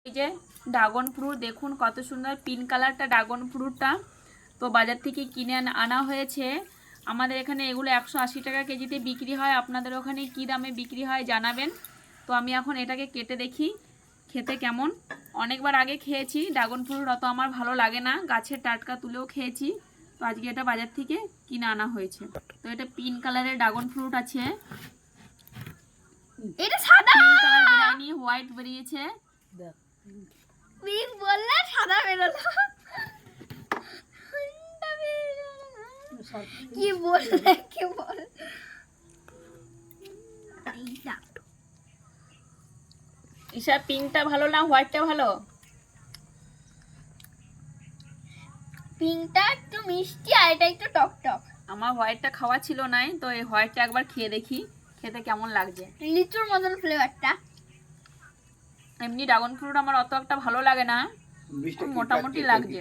এই যে dragon fruit দেখুন কত সুন্দর পিঙ্ক কালারটা ড্রাগন ফ্রুটটা। তো বাজার থেকে কিনে আনা হয়েছে। আমাদের এখানে এগুলো 180 টাকা কেজিতে বিক্রি হয়। আপনাদের ওখানে কী দামে বিক্রি হয় জানাবেন। তো আমি এখন এটাকে কেটে দেখি খেতে কেমন। অনেকবার আগে খেয়েছি ড্রাগন ফ্রুট, অত আমার ভালো লাগে না, গাছের টাটকা তুলেও খেয়েছি। তো আজকে এটা বাজার থেকে কিনে আনা হয়েছে। তো এটা পিঙ্ক কালারের ড্রাগন ফ্রুট আছে, এটা সাদা পিঙ্ক কালার বেরায়নি, হোয়াইট বেরিয়েছে। পিঙ্ক বললে সাদা বেরোলো। কি বললে কি বল এইটা ঈশা পিঙ্কটা ভালো না হোয়াইটটা ভালো? পিঙ্কটা একটু মিষ্টি আর এটা একটু টক টক। আমার হোয়াইটটা খাওয়া ছিল নাই, তো এই হোয়াইটটা একবার খেয়ে দেখি খেতে কেমন লাগছে। লিচুর মতন ফ্লেভারটা। এমনি ড্রাগন ফ্রুট আমার অত একটা ভালো লাগে না, মোটামুটি লাগছে।